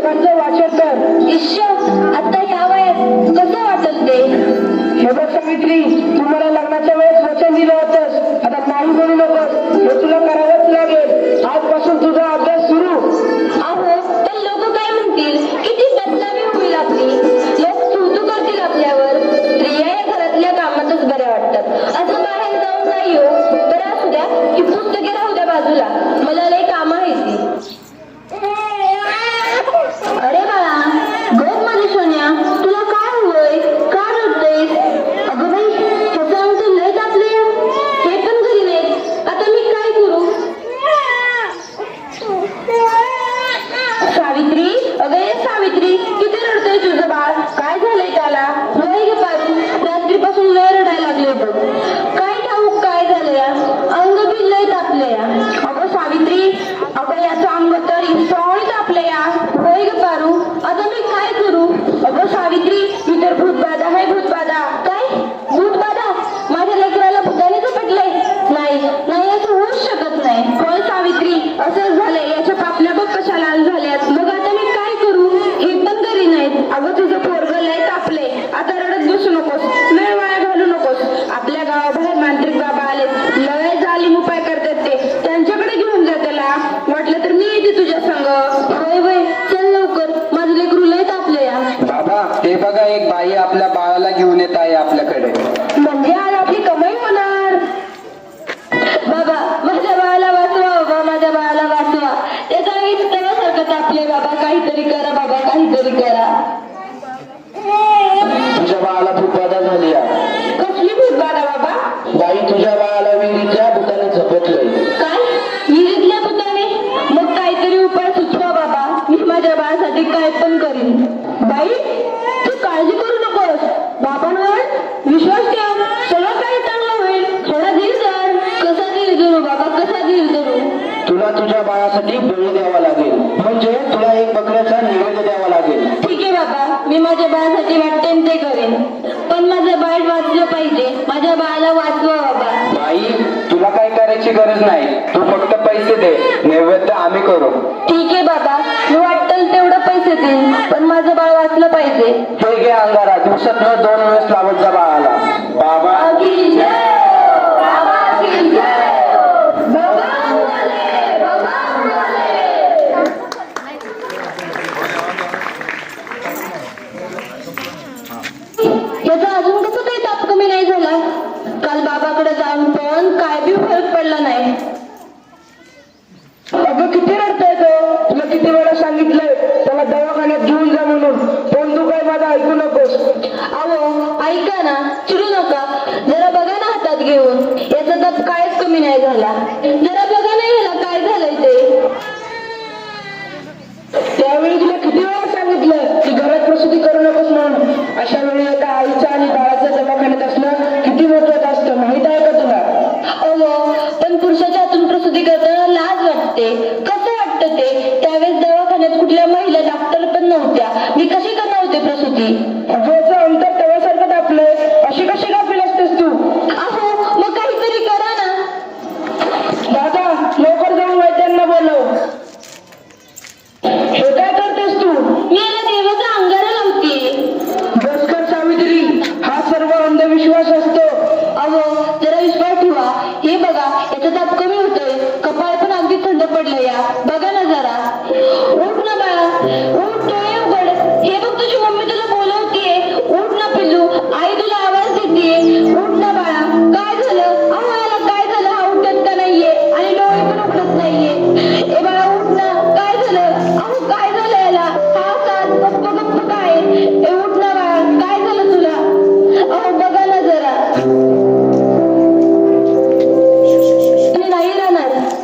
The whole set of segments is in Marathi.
पुस्तकांचं वाचन कर. इश्श, आता ह्या वयात कसं वाटत ते? हे बघ सावित्री, तू मला लग्नाच्या वेळेस वचन दिलं होतंस, आता नाही म्हणू नकोस. हे तुला करावंच लागेल. आजपासून तुझा अभ्यास सुरू. अहो, पण लोक काय म्हणतील? किती बदनामी होईल आपली. लोक तू करतील आपल्यावर. स्त्रिया या घरातल्या कामातच बऱ्या वाटतात. असं बाहेर जाऊन नाही हो. बरं असू द्या, ही पुस्तके राहू द्या बाजूला. मला लय काम आहे ती. अरे बाळा, गप माझी सोन्या, तुला काय हवंय? का रडतेस? अगं बाई, ह्याचं अंग तर लय तापलंय. हे पण घरी नाहीत. आता मी काय करू? सावित्री, अगं ये सावित्री, किती रडतोय तुझं बाळ? काय झालंय त्याला? होय ग पारू, रात्रीपासून लय रडायला लागले बघ. काय ठाऊक काय झालंय? अंग बी लय तापलंय. अगं सावित्री, अगं याचं अंग तर इसवळ तापलंय. होय ग पारू, आता मी काय करू? अगं सावित्री, मी तर भूतबाधा आहे. भूतबाधा. काय भूतबाधा? माझ्या लेकराला भूताने झपटलंय? नाही नाही, असं होऊच शकत नाही. होय सावित्री, असं झालंय. याच्या पापण्या बघ कशा लाल झाल्यात. मग आता मी काय करू? हे पण घरी नाहीत. अगं तुझं पोरगं लय तापले. आता रडत बसू नकोस, लय वाया घालू नकोस. आपल्या गावाबाहेर मांत्रिक बाबा आले, लय जालिम उपाय करतात ते. त्यांच्याकडे घेऊन जा त्याला. वाटलं तर मी येते तुझ्या संग. होय होय, चल लवकर, माझं लेकरू लय तापले. बाबा, ते बघा, एक बाई आपल्या बाळाला घेऊन येत आहे आपल्याकडे. म्हणजे आज आपली कमाई होणार. बाबा, माझ्या बाळाला वाचवा. बाबा, माझ्या बाळाला वाचवा. त्याचा वीज सारखं तापले. बाबा, काहीतरी करा. बाबा, काहीतरी करा. तुझ्या बाळाला भूतबाधा झाली आहे. कसली भूतबाधा बाबा? बाई, तुझ्या बाळाला विहिरीच्या भूताने झपटलंय. काय? विहिरीतल्या भूताने? मग काहीतरी उपाय सुचवा बाबा. मी माझ्या बाळासाठी काय पण करीन. बाई, तू काळजी करू नकोस. बाबांवर विश्वास ठेव. सगळं काही चांगलं होईल. थोडा धीर धर. कसा धीर धरू बाबा, कसा धीर धरू? तुला तुझ्या बाळासाठी बळी द्यावा लागेल. म्हणजे तुला एक बकऱ्याचा नैवेद्य द्यावा लागेल. ठीक आहे बाबा, मी माझ्या बाळासाठी वाटतेन ते करेन. पण माझं बाळ वाचलं पाहिजे. माझ्या बाळाला वाचवा बाबा. बाई, तुला काय करायची गरज नाही. तू फक्त पैसे दे, नैवेद्य आम्ही करू. ठीक आहे बाबा, मी वाटेल तेवढं पैसे देईन, पण माझं बाळ वाचलं पाहिजे. हे घे अंगारा, दिवसातनं 2 वेळेस लावत जा बाळाला. बाबा की जय, बाबा की जय. बाबा बोले, बाबा बोले. याचा अजून कसं काही ताप कमी नाही झाला? काल बाबाकडे जाऊन पण काय बी फरक पडला नाही. अगं किती रडतोय तो? तुला किती वेळा सांगितलंय त्याला दवाखान्यात घेऊन जा म्हणून, पण तू काय माझं ऐकू नकोस. अहो ऐका ना, चिडू नका. जरा बघा ना हातात घेऊन. याचा ताप कायच कमी नाही झाला. जरा बघा ना याला काय झालंय ते. त्यावेळी तुला किती वेळा सांगितलं की घरात प्रसूती करू नकोस म्हणून. अशा वेळी एका आईचं आणि बाळाचं दवाखान्यात असणं किती महत्वाचं असतं, माहित आहे का तुला? अहो, पण पुरुषाच्या हातून प्रसूती करताना लाज वाटते. कसं वाटतं ते? त्यावेळेस दवाखान्यात कुठल्या महिला डॉक्टर पण नव्हत्या. मी कशी करणार होते प्रसूती? अगं अंतर तव्यासारखं तापलंय, अशी कशी गाफील असतेस तू? अहो, मग काहीतरी करा ना. दादा, लवकर जाऊन वैद्यांना बोलव. हे काय करतेस तू? मी याला देवाचा अंगारा लावते. बसकर सावित्री, हा सर्व अंधविश्वास असतो. अहो, जरा विश्वास ठेवा. हे बघा, याचा ताप कमी होतोय. कपाळ पण अगदी थंड पडलं. या बघा ना जरा. उठ ना बाळा, उठ, डोळे उघड. हे बघ, तुझी मम्मी तुला बोलवतीये. उठ ना पिल्लू, आई तुला आवाज देतीये. उठ ना बाळा. काय झालं? अहो, याला काय झालं? हा उठत का नाहीये आणि डोळे पण उघडत नाहीये. ए बाळा, उठ ना. काय झालं? अहो, काय झालं याला? हा साथ गप्प गप्प काय? ए उठ ना बाळा, काय झालं तुला? अहो, बघा ना जरा.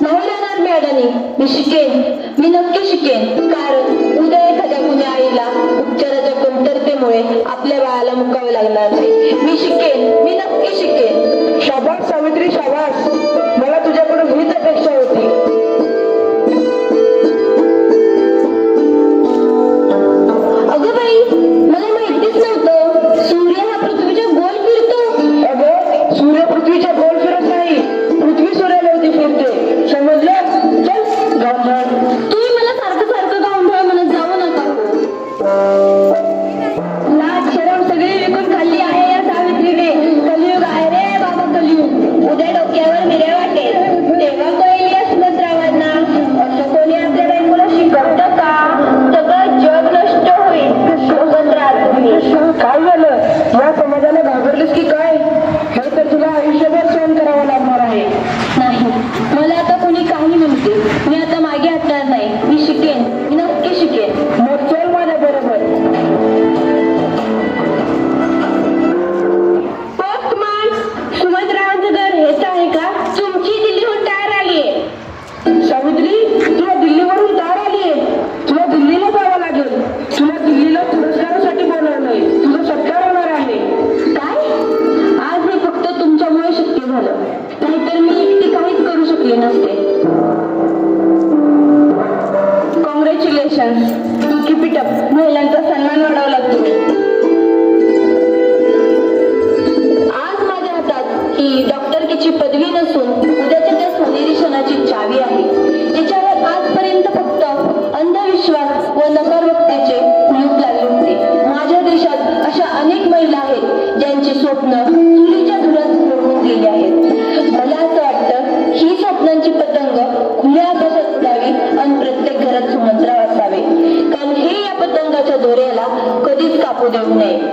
नाही राहणार मी अडाणी. मी शिकेन, मी नक्की शिकेन. कारण उद्या एखाद्या कुण्या आईला उपचाराच्या कमतरतेमुळे आपल्या बाळाला मुकावे लागणार नाही. मी शिकेन, मी नक्की शिकेन. शाबास सावित्री, शाबास. मला तुझ्याकडून हीच अपेक्षा होती. अगं बाई, मला माहितीच नव्हतं सूर्य हा पृथ्वीच्या गोल फिरतो. अगं, सूर्य पृथ्वीच्या गोल फिरत नाही, पृथ्वी सूर्याभोवती फिरते. समजलं? चल गावठाण. तुम्ही मला सारखं सारखं गावंढळ म्हणत जाऊ नका. कॉंग्रॅच्युलेशन. Keep it up. महिलांचा सन्मान वाढावा लागतो. आज माझ्या हातात ही डॉक्टरकीची पदवी नसून उद्याच्या त्या सोनेरी क्षणाची चावी आहे. तिच्यावर आजपर्यंत फक्त अंधविश्वास व नकारवक्तेचे कुलूप लागले होते. माझ्या देशात अशा अनेक महिला आहेत ज्यांची स्वप्न चुलीच्या धुरात होऊन गेली आहेत. मला असं वाटतं ही स्वप्नांची पतंग खुल्या आकाशात उडावी आणि प्रत्येक घरात सुमंत्र असावे, कारण हे या पतंगाच्या दोऱ्याला कधीच कापू देऊ नये.